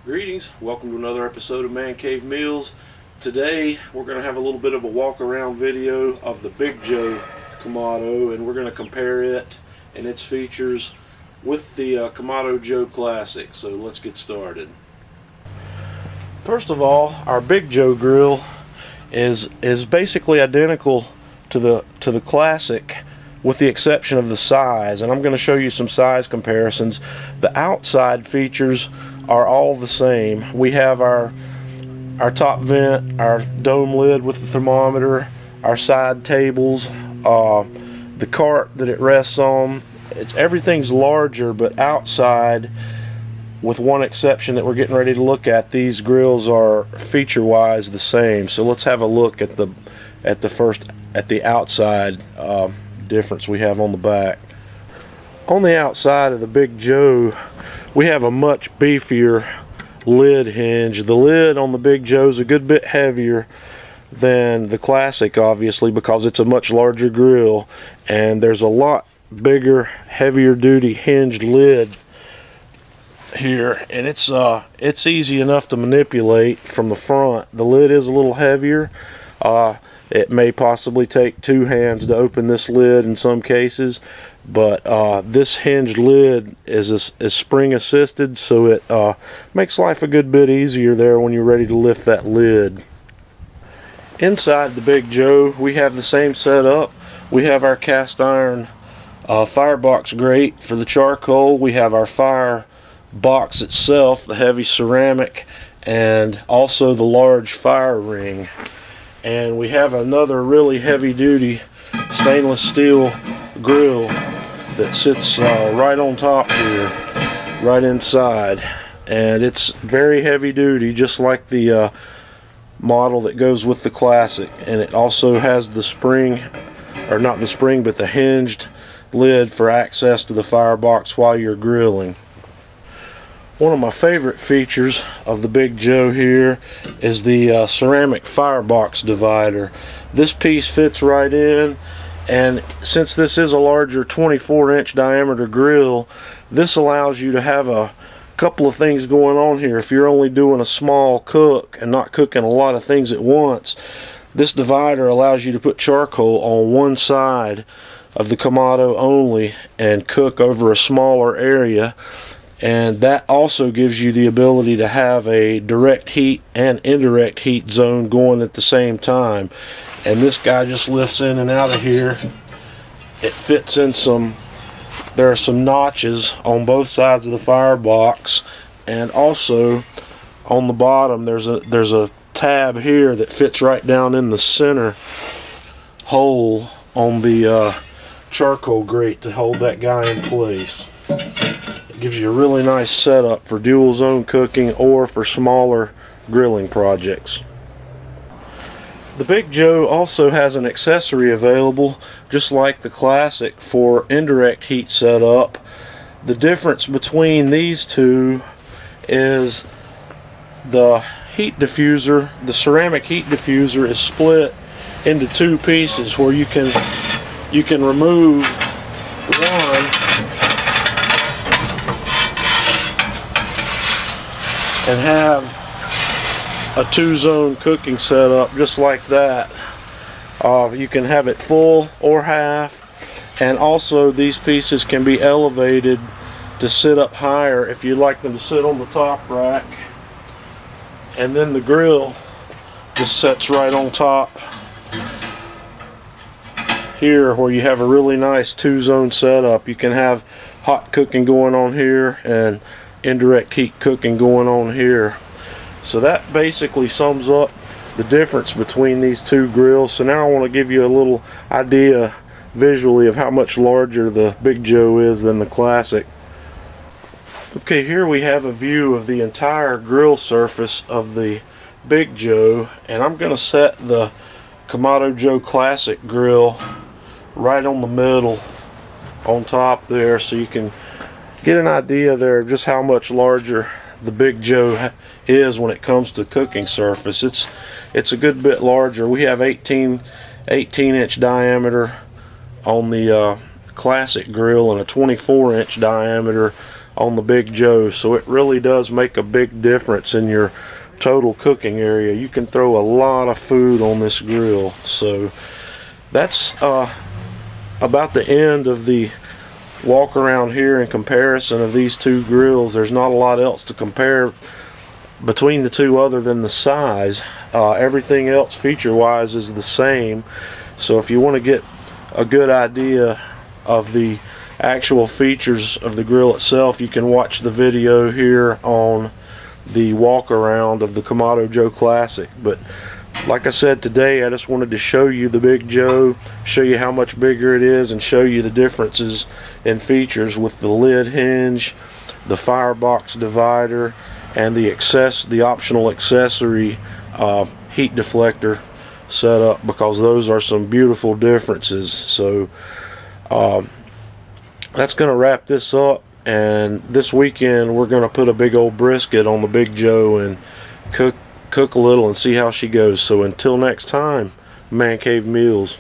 Greetings, welcome to another episode of Man Cave Meals. Today we're going to have a little bit of a walk around video of the Big Joe Kamado, and we're going to compare it and its features with the Kamado Joe Classic. So let's get started. First of all, our Big Joe grill is basically identical to the Classic, with the exception of the size, and I'm going to show you some size comparisons. The outside features are all the same. We have our top vent, our dome lid with the thermometer, our side tables, the cart that it rests on. Everything's larger, but outside, with one exception that we're getting ready to look at, these grills are feature-wise the same. So let's have a look at the outside difference we have on the back. On the outside of the Big Joe, we have a much beefier lid hinge. The lid on the Big Joe is a good bit heavier than the Classic, obviously, because it's a much larger grill, and there's a lot bigger, heavier duty hinged lid here, and it's easy enough to manipulate from the front. The lid is a little heavier. It may possibly take two hands to open this lid in some cases, but this hinged lid is spring assisted, so it makes life a good bit easier there when you're ready to lift that lid. Inside the Big Joe, we have the same setup. We have our cast iron firebox grate for the charcoal. We have our fire box itself, the heavy ceramic, and also the large fire ring. And we have another really heavy duty stainless steel grill that sits right on top here, right inside, and it's very heavy duty, just like the model that goes with the Classic. And it also has the spring, or not the spring, but the hinged lid for access to the firebox while you're grilling. One of my favorite features of the Big Joe here is the ceramic firebox divider. This piece fits right in, and since this is a larger 24-inch diameter grill, this allows you to have a couple of things going on here. If you're only doing a small cook and not cooking a lot of things at once, this divider allows you to put charcoal on one side of the Kamado only and cook over a smaller area. And that also gives you the ability to have a direct heat and indirect heat zone going at the same time. And this guy just lifts in and out of here. It fits in there are some notches on both sides of the firebox, and also on the bottom there's a tab here that fits right down in the center hole on the charcoal grate to hold that guy in place. Gives you a really nice setup for dual zone cooking or for smaller grilling projects. The Big Joe also has an accessory available, just like the Classic, for indirect heat setup. The difference between these two is the heat diffuser. The ceramic heat diffuser is split into two pieces, where you can remove one and have a two-zone cooking setup just like that. You can have it full or half, and also these pieces can be elevated to sit up higher if you'd like them to sit on the top rack. And then the grill just sits right on top here, where you have a really nice two-zone setup. You can have hot cooking going on here and indirect heat cooking going on here. So that basically sums up the difference between these two grills. So now I want to give you a little idea visually of how much larger the Big Joe is than the Classic. Okay, here we have a view of the entire grill surface of the Big Joe, and I'm going to set the Kamado Joe Classic grill right on the middle on top there, so you can get an idea there of just how much larger the Big Joe is when it comes to cooking surface. It's a good bit larger. We have 18-inch diameter on the Classic grill and a 24-inch diameter on the Big Joe, so it really does make a big difference in your total cooking area. You can throw a lot of food on this grill. So that's about the end of the walk around here in comparison of these two grills. There's not a lot else to compare between the two other than the size. Everything else feature wise is the same, so if you want to get a good idea of the actual features of the grill itself, you can watch the video here on the walk around of the Kamado Joe Classic. But like I said, today I just wanted to show you the Big Joe, show you how much bigger it is, and show you the differences in features with the lid hinge, the firebox divider, and the optional accessory heat deflector setup, because those are some beautiful differences. So that's going to wrap this up, and this weekend we're going to put a big old brisket on the Big Joe and cook a little and see how she goes. So until next time, Man Cave Meals.